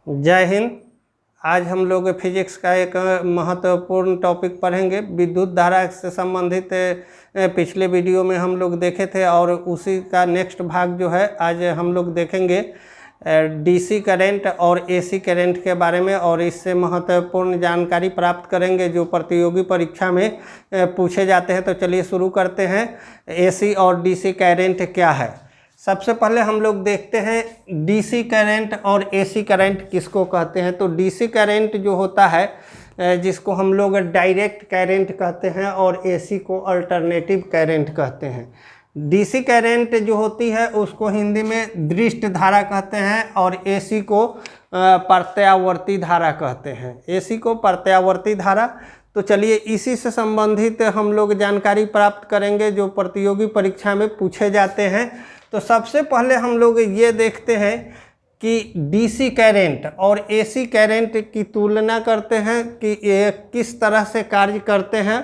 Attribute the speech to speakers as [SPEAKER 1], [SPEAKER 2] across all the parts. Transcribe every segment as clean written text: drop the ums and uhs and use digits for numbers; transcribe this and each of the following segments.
[SPEAKER 1] जय हिंद। आज हम लोग फिजिक्स का एक महत्वपूर्ण टॉपिक पढ़ेंगे। विद्युत धारा से संबंधित पिछले वीडियो में हम लोग देखे थे और उसी का नेक्स्ट भाग जो है आज हम लोग देखेंगे डीसी करंट और एसी करंट के बारे में, और इससे महत्वपूर्ण जानकारी प्राप्त करेंगे जो प्रतियोगी परीक्षा में पूछे जाते हैं। तो चलिए शुरू करते हैं। एसी और डीसी करंट क्या है। सबसे पहले हम लोग देखते हैं डीसी करंट और एसी करंट किसको कहते हैं। तो डीसी करंट जो होता है जिसको हम लोग डायरेक्ट करंट कहते हैं और एसी को अल्टरनेटिव करंट कहते हैं। डीसी करंट जो होती है उसको हिंदी में दृष्ट धारा कहते हैं और एसी को प्रत्यावर्ती धारा कहते हैं। एसी को प्रत्यावर्ती धारा। तो चलिए इसी से संबंधित हम लोग जानकारी प्राप्त करेंगे जो प्रतियोगी परीक्षा में पूछे जाते हैं। तो सबसे पहले हम लोग ये देखते हैं कि डीसी करंट और एसी करंट की तुलना करते हैं कि ये किस तरह से कार्य करते हैं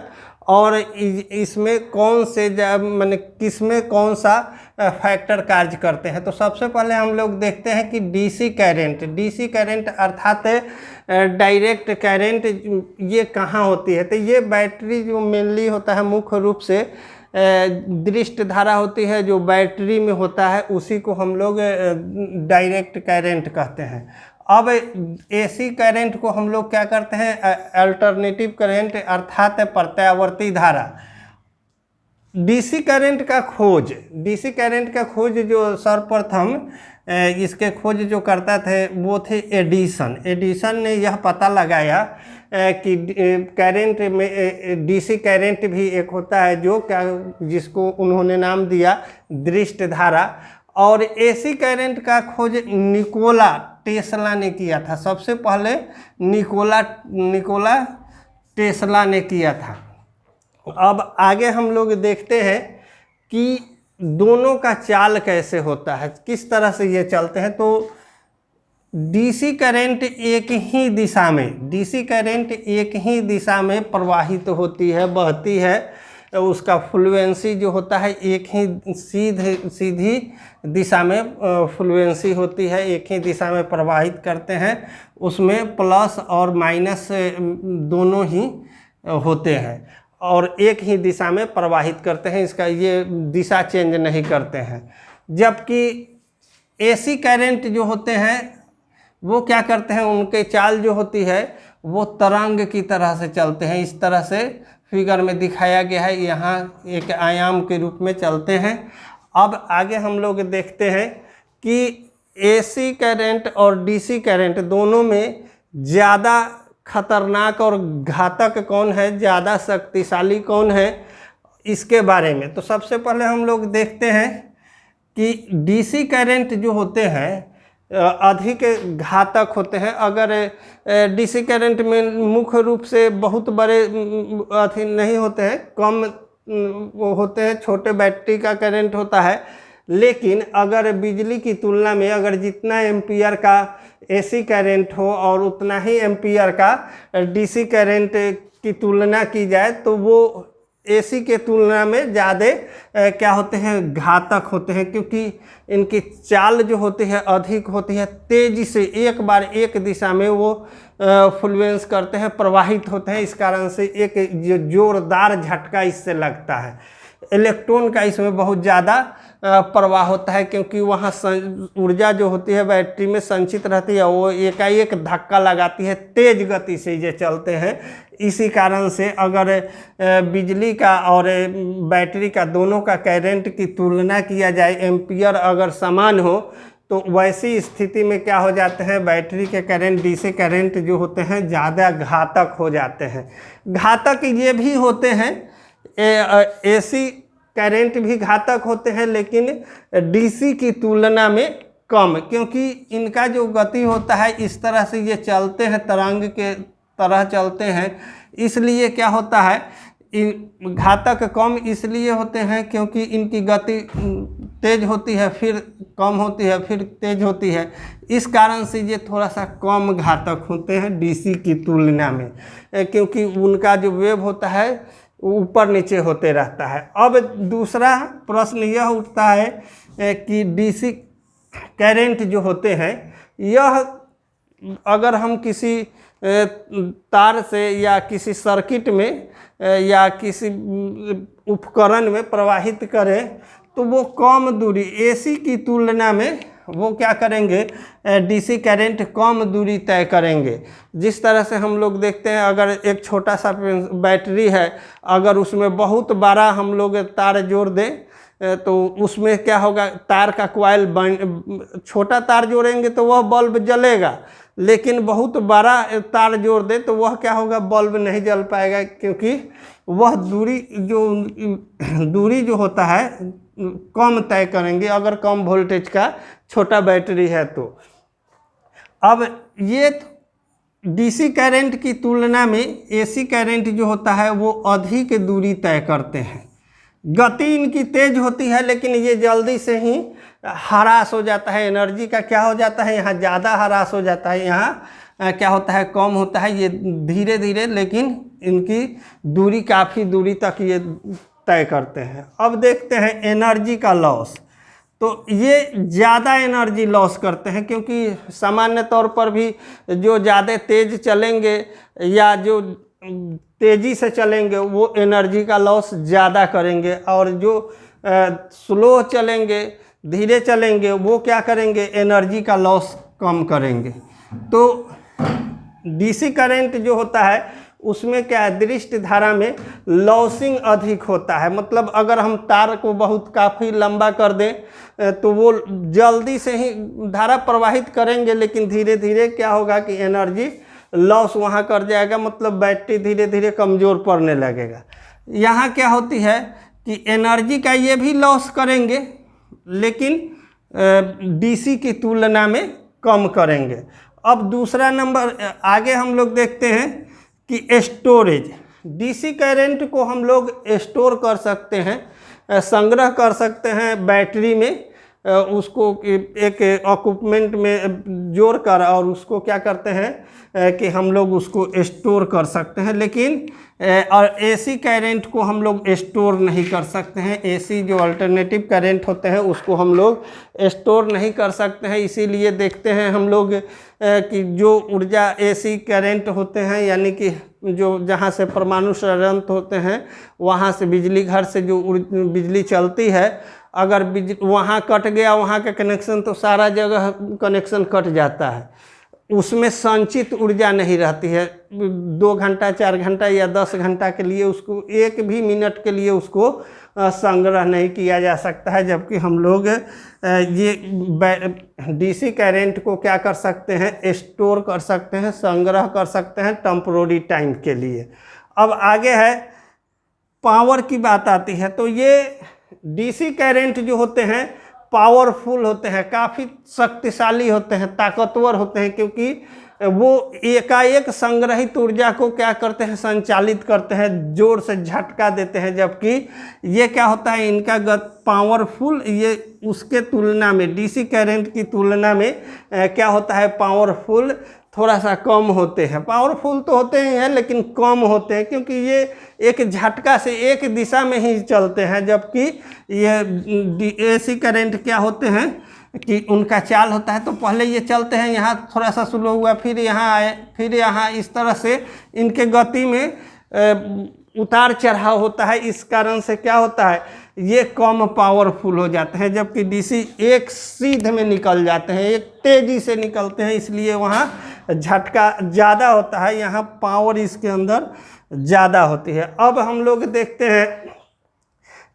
[SPEAKER 1] और इसमें कौन से माने किसमें कौन सा फैक्टर कार्य करते हैं। तो सबसे पहले हम लोग देखते हैं कि डीसी करंट अर्थात डायरेक्ट करंट ये कहाँ होती है। तो ये बैटरी जो मेनली होता है मुख्य रूप से दृष्ट धारा होती है जो बैटरी में होता है, उसी को हम लोग डायरेक्ट करंट कहते हैं। अब एसी करंट को हम लोग क्या करते हैं, अल्टरनेटिव करंट अर्थात प्रत्यावर्ती धारा। डीसी करंट का खोज जो सर्वप्रथम इसके खोज जो करता थे वो थे एडिसन ने यह पता लगाया कि करंट में डीसी करंट भी एक होता है जो क्या जिसको उन्होंने नाम दिया दृष्ट धारा। और एसी करंट का खोज निकोला टेस्ला ने किया था। सबसे पहले निकोला टेस्ला ने किया था। अब आगे हम लोग देखते हैं कि दोनों का चाल कैसे होता है, किस तरह से ये चलते हैं। तो डीसी करंट एक ही दिशा में प्रवाहित होती है, बहती है। उसका फ्लुएंसी जो होता है एक ही सीधी दिशा में फ्लुएंसी होती है, एक ही दिशा में प्रवाहित करते हैं। उसमें प्लस और माइनस दोनों ही होते हैं और एक ही दिशा में प्रवाहित करते हैं, इसका ये दिशा चेंज नहीं करते हैं। जबकि एसी करंट जो होते हैं वो क्या करते हैं, उनके चाल जो होती है वो तरंग की तरह से चलते हैं। इस तरह से फिगर में दिखाया गया है, यहाँ एक आयाम के रूप में चलते हैं। अब आगे हम लोग देखते हैं कि एसी करंट और डीसी करंट दोनों में ज़्यादा खतरनाक और घातक कौन है, ज़्यादा शक्तिशाली कौन है, इसके बारे में। तो सबसे पहले हम लोग देखते हैं कि डीसी करंट जो होते हैं अधिक घातक होते हैं। अगर डीसी करंट में मुख्य रूप से बहुत बड़े अथी नहीं होते हैं, कम वो होते हैं, छोटे बैटरी का करंट होता है। लेकिन अगर बिजली की तुलना में अगर जितना एम्पियर का एसी करंट हो और उतना ही एम्पियर का डीसी करंट की तुलना की जाए तो वो एसी के तुलना में ज़्यादा क्या होते हैं, घातक होते हैं, क्योंकि इनकी चाल जो होती है अधिक होती है। तेज़ी से एक बार एक दिशा में वो फ्लुएंस करते हैं, प्रवाहित होते हैं। इस कारण से एक जोरदार झटका इससे लगता है। इलेक्ट्रॉन का इसमें बहुत ज़्यादा प्रवाह होता है, क्योंकि वहाँ ऊर्जा जो होती है बैटरी में संचित रहती है, वो एकाएक धक्का लगाती है, तेज़ गति से ये चलते हैं। इसी कारण से अगर बिजली का और बैटरी का दोनों का करंट की तुलना किया जाए, एम्पियर अगर समान हो, तो वैसी स्थिति में क्या हो जाते हैं, बैटरी के करंट डीसी करंट जो होते हैं ज़्यादा घातक हो जाते हैं। घातक ये भी होते हैं, एसी करंट भी घातक होते हैं लेकिन डीसी की तुलना में कम, क्योंकि इनका जो गति होता है इस तरह से ये चलते हैं, तरंग के तरह चलते हैं। इसलिए क्या होता है, घातक कम इसलिए होते हैं क्योंकि इनकी गति तेज होती है, फिर कम होती है, फिर तेज होती है। इस कारण से ये थोड़ा सा कम घातक होते हैं डीसी की तुलना में, क्योंकि उनका जो वेव होता है ऊपर नीचे होते रहता है। अब दूसरा प्रश्न यह उठता है कि डीसी करंट जो होते हैं यह अगर हम किसी तार से या किसी सर्किट में या किसी उपकरण में प्रवाहित करें तो वो कम दूरी, एसी की तुलना में वो क्या करेंगे, डीसी करंट कम दूरी तय करेंगे। जिस तरह से हम लोग देखते हैं, अगर एक छोटा सा बैटरी है, अगर उसमें बहुत बड़ा हम लोग तार जोड़ दें तो उसमें क्या होगा, तार का कॉइल छोटा तार जोड़ेंगे तो वह बल्ब जलेगा, लेकिन बहुत बड़ा तार जोड़ दे तो वह क्या होगा, बल्ब नहीं जल पाएगा, क्योंकि वह दूरी जो होता है कम तय करेंगे अगर कम वोल्टेज का छोटा बैटरी है तो। अब ये डीसी करंट की तुलना में एसी करंट जो होता है वो अधिक दूरी तय करते हैं। गति इनकी तेज होती है, लेकिन ये जल्दी से ही हरास हो जाता है, एनर्जी का क्या हो जाता है, यहाँ ज़्यादा हरास हो जाता है, यहाँ क्या होता है, कम होता है। ये धीरे धीरे, लेकिन इनकी दूरी काफ़ी दूरी तक ये तय करते हैं। अब देखते हैं एनर्जी का लॉस। तो ये ज़्यादा एनर्जी लॉस करते हैं, क्योंकि सामान्य तौर पर भी जो ज़्यादा तेज़ चलेंगे या जो तेज़ी से चलेंगे वो एनर्जी का लॉस ज़्यादा करेंगे, और जो स्लो चलेंगे, धीरे चलेंगे, वो क्या करेंगे, एनर्जी का लॉस कम करेंगे। तो डीसी करंट जो होता है उसमें क्या है, दृष्ट धारा में लॉसिंग अधिक होता है। मतलब अगर हम तार को बहुत काफ़ी लंबा कर दें तो वो जल्दी से ही धारा प्रवाहित करेंगे, लेकिन धीरे धीरे क्या होगा कि एनर्जी लॉस वहाँ कर जाएगा, मतलब बैटरी धीरे धीरे कमज़ोर पड़ने लगेगा। यहाँ क्या होती है कि एनर्जी का ये भी लॉस करेंगे, लेकिन डीसी की तुलना में कम करेंगे। अब दूसरा नंबर आगे हम लोग देखते हैं कि स्टोरेज। डीसी करंट को हम लोग स्टोर कर सकते हैं, संग्रह कर सकते हैं बैटरी में, उसको एक इक्विपमेंट में जोड़कर, और उसको क्या करते हैं कि हम लोग उसको स्टोर कर सकते हैं। लेकिन और एसी करंट को हम लोग स्टोर नहीं कर सकते हैं। एसी जो अल्टरनेटिव करंट होते हैं उसको हम लोग स्टोर नहीं कर सकते हैं। इसीलिए देखते हैं हम लोग कि जो ऊर्जा एसी करंट होते हैं, यानी कि जो जहाँ से परमाणु संयंत्र होते हैं वहाँ से बिजली घर से जो बिजली चलती है, अगर वहाँ कट गया वहाँ का कनेक्शन तो सारा जगह कनेक्शन कट जाता है, उसमें संचित ऊर्जा नहीं रहती है। 2 घंटा 4 घंटा या 10 घंटा के लिए उसको, 1 भी मिनट के लिए उसको संग्रह नहीं किया जा सकता है। जबकि हम लोग ये डीसी करंट को क्या कर सकते हैं, स्टोर कर सकते हैं, संग्रह कर सकते हैं टेम्पोररी टाइम के लिए। अब आगे है पावर की बात आती है। तो ये डीसी करंट जो होते हैं पावरफुल होते हैं, काफ़ी शक्तिशाली होते हैं, ताकतवर होते हैं, क्योंकि वो एकाएक संग्रहित ऊर्जा को क्या करते हैं, संचालित करते हैं, जोर से झटका देते हैं। जबकि ये क्या होता है, इनका पावरफुल, ये उसके तुलना में, डीसी करंट की तुलना में क्या होता है, पावरफुल थोड़ा सा कम होते हैं। पावरफुल तो होते ही हैं लेकिन कम होते हैं, क्योंकि ये एक झटका से एक दिशा में ही चलते हैं। जबकि ये एसी करंट क्या होते हैं कि उनका चाल होता है, तो पहले ये चलते हैं, यहाँ थोड़ा सा स्लो हुआ, फिर यहाँ आए, फिर यहाँ, इस तरह से इनके गति में उतार चढ़ाव होता है। इस कारण से क्या होता है, ये कम पावरफुल हो जाते हैं। जबकि डीसी एक सीध में निकल जाते हैं, एक तेज़ी से निकलते हैं, इसलिए वहाँ झटका ज़्यादा होता है, यहाँ पावर इसके अंदर ज़्यादा होती है। अब हम लोग देखते हैं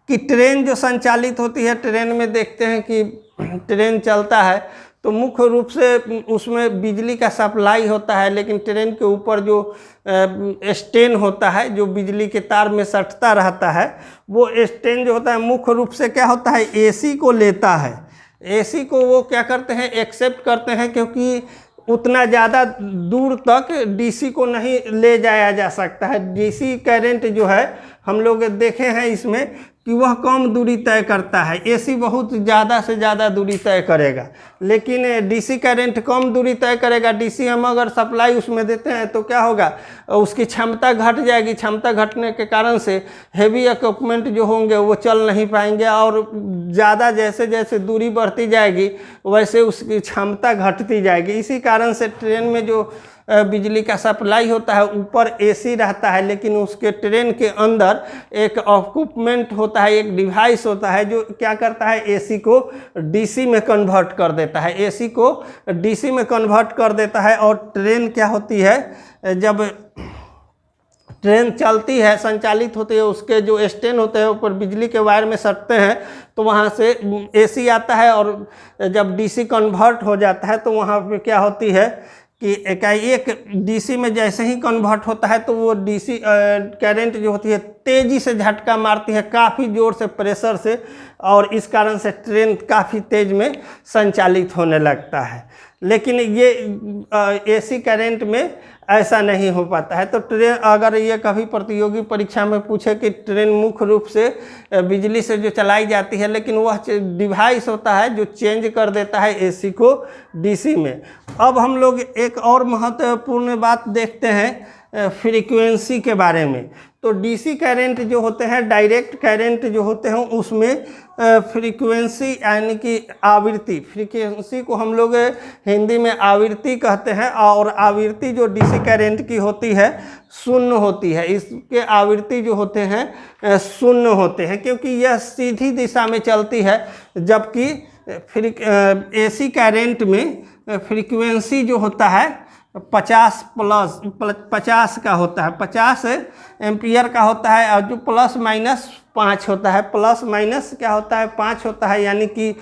[SPEAKER 1] कि ट्रेन जो संचालित होती है, ट्रेन में देखते हैं कि ट्रेन चलता है तो मुख्य रूप से उसमें बिजली का सप्लाई होता है, लेकिन ट्रेन के ऊपर जो स्टेन होता है, जो बिजली के तार में सटता रहता है, वो स्टेन जो होता है मुख्य रूप से क्या होता है, एसी को लेता है। एसी को वो क्या करते हैं, एक्सेप्ट करते हैं, क्योंकि उतना ज़्यादा दूर तक डीसी को नहीं ले जाया जा सकता है। डीसी करंट जो है हम लोग देखे हैं इसमें कि वह कम दूरी तय करता है। एसी बहुत ज़्यादा से ज़्यादा दूरी तय करेगा, लेकिन डीसी करंट कम दूरी तय करेगा। डीसी हम अगर सप्लाई उसमें देते हैं तो क्या होगा, उसकी क्षमता घट जाएगी। क्षमता घटने के कारण से हेवी इक्विपमेंट जो होंगे वो चल नहीं पाएंगे, और ज़्यादा जैसे जैसे दूरी बढ़ती जाएगी वैसे उसकी क्षमता घटती जाएगी। इसी कारण से ट्रेन में जो बिजली का सप्लाई होता है, ऊपर एसी रहता है, लेकिन उसके ट्रेन के अंदर एक इक्विपमेंट होता है, एक डिवाइस होता है जो क्या करता है, एसी को डीसी में कन्वर्ट कर देता है। एसी को डीसी में कन्वर्ट कर देता है। और ट्रेन क्या होती है, जब ट्रेन चलती है, संचालित होती है, उसके जो स्टैंड होते हैं ऊपर बिजली के वायर में सटते हैं, तो वहाँ से एसी आता है। और जब डीसी कन्वर्ट हो जाता है तो वहाँ पे क्या होती है कि एकाएक डीसी में जैसे ही कन्वर्ट होता है तो वो डीसी करंट जो होती है तेज़ी से झटका मारती है, काफ़ी ज़ोर से, प्रेशर से, और इस कारण से ट्रेन काफ़ी तेज़ में संचालित होने लगता है। लेकिन ये एसी करंट में ऐसा नहीं हो पाता है। तो ट्रेन, अगर ये कभी प्रतियोगी परीक्षा में पूछे कि ट्रेन मुख्य रूप से बिजली से जो चलाई जाती है, लेकिन वह डिवाइस होता है जो चेंज कर देता है एसी को डीसी में। अब हम लोग एक और महत्वपूर्ण बात देखते हैं फ्रीक्वेंसी के बारे में। तो डीसी करंट जो होते हैं, डायरेक्ट करंट जो होते हैं, उसमें फ्रीक्वेंसी यानी कि आवृत्ति, फ्रीक्वेंसी को हम लोग हिंदी में आवृत्ति कहते हैं। और आवृत्ति जो डीसी करंट की होती है शून्य होती है। इसके आवृत्ति जो होते हैं शून्य होते हैं, क्योंकि यह सीधी दिशा में चलती है, जबकि एसी करंट में फ्रीक्वेंसी जो होता है 50 का होता है, 50 एम्पियर का होता है, और जो प्लस माइनस 5 होता है, प्लस माइनस क्या होता है, 5 होता है। यानी कि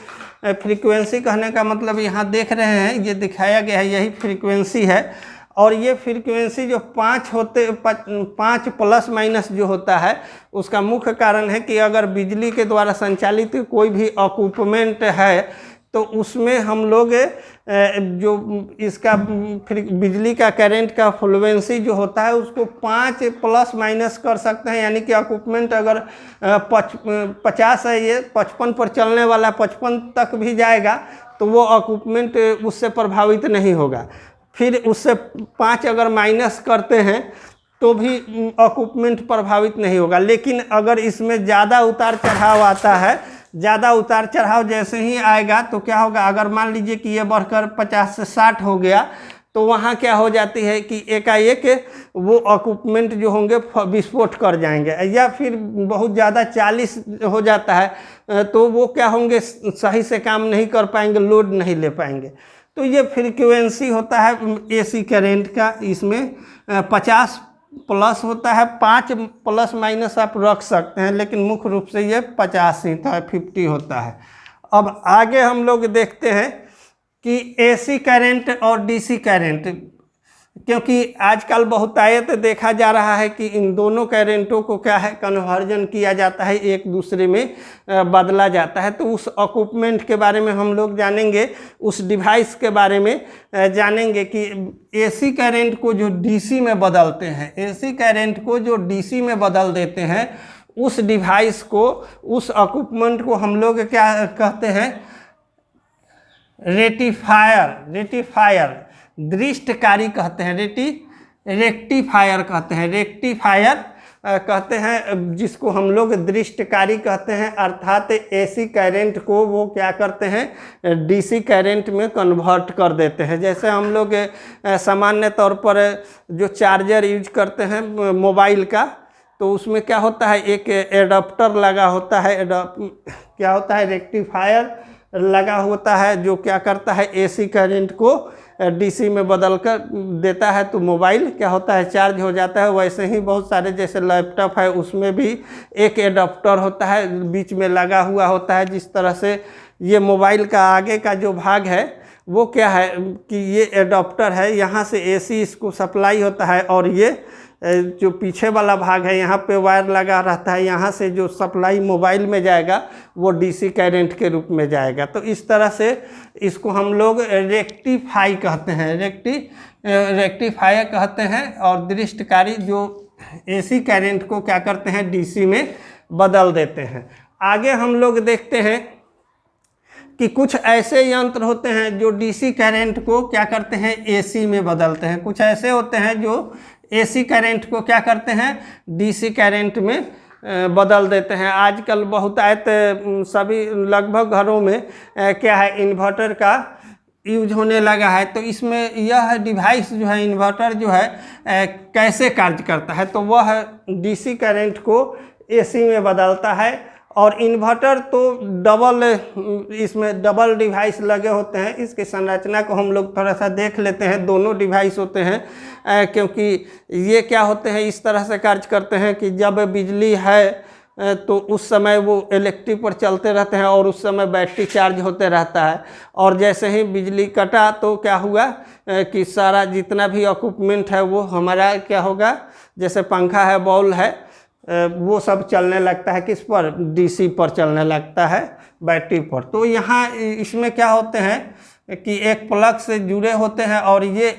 [SPEAKER 1] फ्रीक्वेंसी कहने का मतलब यहाँ देख रहे हैं, ये दिखाया गया है, यही फ्रीक्वेंसी है। और ये फ्रीक्वेंसी जो 5 प्लस माइनस जो होता है, उसका मुख्य कारण है कि अगर बिजली के द्वारा संचालित कोई भी इक्विपमेंट है तो उसमें हम लोग जो इसका बिजली का करंट का फ्लुएंसी जो होता है उसको 5 प्लस माइनस कर सकते हैं। यानी कि इक्विपमेंट अगर 50 है, ये 55 पर चलने वाला 55 तक भी जाएगा तो वो इक्विपमेंट उससे प्रभावित नहीं होगा। फिर उससे 5 अगर माइनस करते हैं तो भी इक्विपमेंट प्रभावित नहीं होगा। लेकिन अगर इसमें ज़्यादा उतार चढ़ाव आता है, ज़्यादा उतार चढ़ाव जैसे ही आएगा तो क्या होगा, अगर मान लीजिए कि ये बढ़कर 50 से 60 हो गया तो वहाँ क्या हो जाती है कि एकाएक वो इक्विपमेंट जो होंगे विस्फोट कर जाएंगे। या फिर बहुत ज़्यादा 40 हो जाता है तो वो क्या होंगे, सही से काम नहीं कर पाएंगे, लोड नहीं ले पाएंगे। तो ये फ्रीक्वेंसी होता है एसी करंट का। इसमें 50 प्लस होता है, 5 प्लस माइनस आप रख सकते हैं, लेकिन मुख्य रूप से ये 50 ही था, 50 होता है। अब आगे हम लोग देखते हैं कि एसी करंट और डीसी करंट, क्योंकि आजकल बहुतायत देखा जा रहा है कि इन दोनों करंटों को क्या है, कन्वर्जन किया जाता है, एक दूसरे में बदला जाता है। तो उस इक्विपमेंट के बारे में हम लोग जानेंगे, उस डिवाइस के बारे में जानेंगे कि एसी करंट को जो डीसी में बदलते हैं, एसी करंट को जो डीसी में बदल देते हैं, उस डिवाइस को, उस इक्विपमेंट को हम लोग क्या कहते हैं, रेक्टिफायर, दृष्टकारी कहते हैं, रेक्टिफायर कहते हैं, रेक्टिफायर कहते हैं, जिसको हम लोग दृष्टकारी कहते हैं। अर्थात एसी करंट को वो क्या करते हैं, डीसी करंट में कन्वर्ट कर देते हैं। जैसे हम लोग सामान्य तौर पर जो चार्जर यूज करते हैं मोबाइल का, तो उसमें क्या होता है, एक एडाप्टर लगा होता है, क्या होता है, रेक्टिफायर लगा होता है, जो क्या करता है, एसी करंट को डीसी में बदल कर देता है। तो मोबाइल क्या होता है, चार्ज हो जाता है। वैसे ही बहुत सारे, जैसे लैपटॉप है, उसमें भी एक एडाप्टर होता है, बीच में लगा हुआ होता है। जिस तरह से ये मोबाइल का आगे का जो भाग है वो क्या है कि ये एडाप्टर है, यहाँ से एसी इसको सप्लाई होता है, और ये जो पीछे वाला भाग है यहाँ पे वायर लगा रहता है, यहाँ से जो सप्लाई मोबाइल में जाएगा वो डीसी करंट के रूप में जाएगा। तो इस तरह से इसको हम लोग रेक्टिफाई कहते हैं, रेक्टिफायर कहते हैं। और दृष्टकारी जो एसी करंट को क्या करते हैं, डीसी में बदल देते हैं। आगे हम लोग देखते हैं कि कुछ ऐसे यंत्र होते हैं जो डीसी करंट को क्या करते हैं, एसी में बदलते हैं। कुछ ऐसे होते हैं जो एसी करंट को क्या करते हैं, डीसी करंट में बदल देते हैं। आजकल बहुतायत सभी लगभग घरों में क्या है, इन्वर्टर का यूज होने लगा है। तो इसमें यह डिवाइस जो है, इन्वर्टर जो है कैसे कार्य करता है, तो वह डीसी करंट को एसी में बदलता है। और इन्वर्टर तो डबल, इसमें डबल डिवाइस लगे होते हैं। इसकी संरचना को हम लोग थोड़ा सा देख लेते हैं। दोनों डिवाइस होते हैं क्योंकि ये क्या होते हैं, इस तरह से कार्य करते हैं कि जब बिजली है तो उस समय वो इलेक्ट्रिक पर चलते रहते हैं और उस समय बैटरी चार्ज होते रहता है। और जैसे ही बिजली कटा तो क्या हुआ कि सारा जितना भी इक्विपमेंट है वो हमारा क्या होगा, जैसे पंखा है, बॉल है, वो सब चलने लगता है किस पर, डीसी पर चलने लगता है, बैटरी पर। तो यहाँ इसमें क्या होते हैं कि एक प्लग से जुड़े होते हैं और ये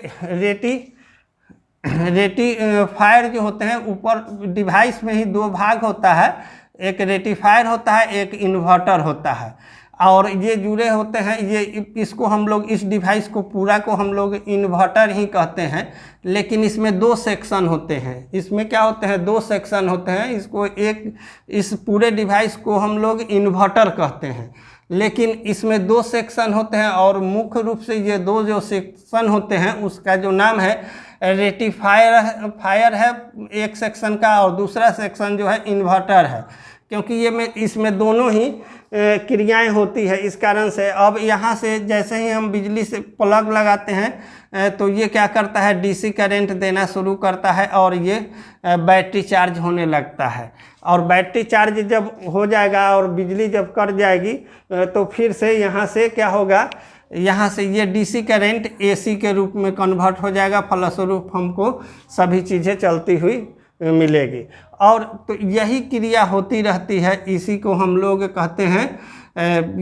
[SPEAKER 1] रेक्टिफायर जो होते हैं, ऊपर डिवाइस में ही दो भाग होता है, एक रेक्टिफायर होता है, एक इन्वर्टर होता है। और ये जुड़े होते हैं, ये इसको हम लोग, इस डिवाइस को पूरा को हम लोग इन्वर्टर ही कहते हैं। लेकिन इसमें दो सेक्शन होते हैं। इसमें क्या होते हैं, दो सेक्शन होते हैं। इसको एक, इस पूरे डिवाइस को हम लोग इन्वर्टर कहते हैं, लेकिन इसमें दो सेक्शन होते हैं। और मुख्य रूप से ये दो जो सेक्शन होते हैं उसका जो नाम है रेक्टिफायर है एक सेक्शन का, और दूसरा सेक्शन जो है इन्वर्टर है। क्योंकि ये इसमें दोनों ही क्रियाएं होती है, इस कारण से अब यहाँ से जैसे ही हम बिजली से प्लग लगाते हैं तो ये क्या करता है, डीसी करंट देना शुरू करता है और ये बैटरी चार्ज होने लगता है। और बैटरी चार्ज जब हो जाएगा और बिजली जब कट जाएगी तो फिर से यहाँ से क्या होगा, यहाँ से ये डीसी करंट एसी के रूप में कन्वर्ट हो जाएगा। फलस्वरूप हमको सभी चीज़ें चलती हुई मिलेगी। और तो यही क्रिया होती रहती है, इसी को हम लोग कहते हैं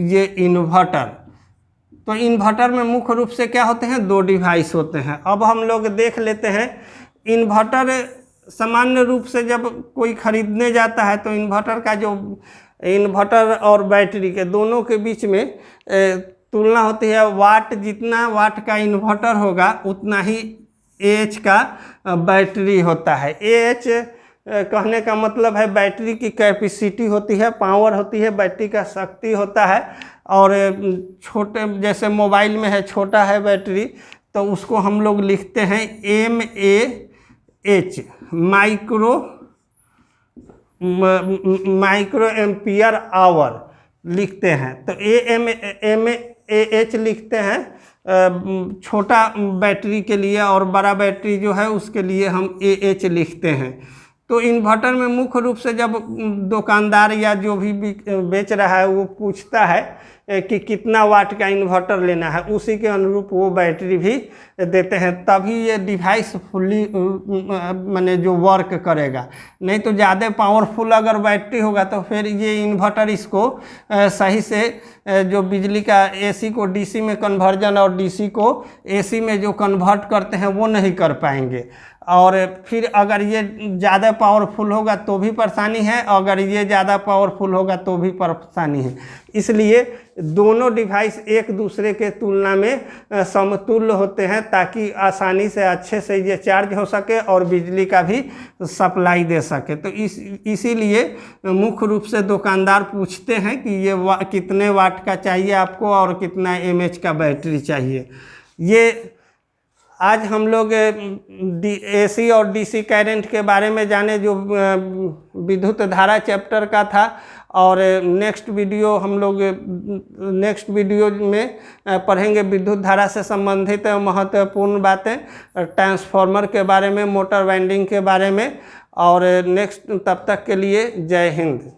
[SPEAKER 1] ये इन्वर्टर। तो इन्वर्टर में मुख्य रूप से क्या होते हैं, दो डिवाइस होते हैं। अब हम लोग देख लेते हैं इन्वर्टर। सामान्य रूप से जब कोई खरीदने जाता है तो इन्वर्टर का जो, इन्वर्टर और बैटरी के दोनों के बीच में तुलना होती है। वाट, जितना वाट का इन्वर्टर होगा उतना ही एच का बैटरी होता है। एच कहने का मतलब है बैटरी की कैपेसिटी होती है, पावर होती है, बैटरी का शक्ति होता है। और छोटे, जैसे मोबाइल में है, छोटा है बैटरी, तो उसको हम लोग लिखते हैं mAh, माइक्रो एम्पियर आवर लिखते हैं। तो mAh लिखते हैं छोटा बैटरी के लिए, और बड़ा बैटरी जो है उसके लिए हम AH लिखते हैं। तो इन्वर्टर में मुख्य रूप से जब दुकानदार या जो भी बेच रहा है वो पूछता है कि कितना वाट का इन्वर्टर लेना है, उसी के अनुरूप वो बैटरी भी देते हैं, तभी ये डिवाइस फुल्ली माने जो वर्क करेगा। नहीं तो ज़्यादा पावरफुल अगर बैटरी होगा तो फिर ये इन्वर्टर इसको सही से जो बिजली का एसी को डीसी में कन्वर्जन और डीसी को एसी में जो कन्वर्ट करते हैं वो नहीं कर पाएंगे। और फिर अगर ये ज़्यादा पावरफुल होगा तो भी परेशानी है, अगर ये ज़्यादा पावरफुल होगा तो भी परेशानी है। इसलिए दोनों डिवाइस एक दूसरे के तुलना में समतुल्य होते हैं, ताकि आसानी से अच्छे से ये चार्ज हो सके और बिजली का भी सप्लाई दे सके। तो इसीलिए मुख्य रूप से दुकानदार पूछते हैं कि ये कितने वाट का चाहिए आपको और कितना mAh का बैटरी चाहिए। ये आज हम लोग एसी और डीसी करंट के बारे में जाने, जो विद्युत धारा चैप्टर का था। और नेक्स्ट वीडियो में पढ़ेंगे विद्युत धारा से संबंधित महत्वपूर्ण बातें, ट्रांसफार्मर के बारे में, मोटर वाइंडिंग के बारे में। और नेक्स्ट, तब तक के लिए जय हिंद।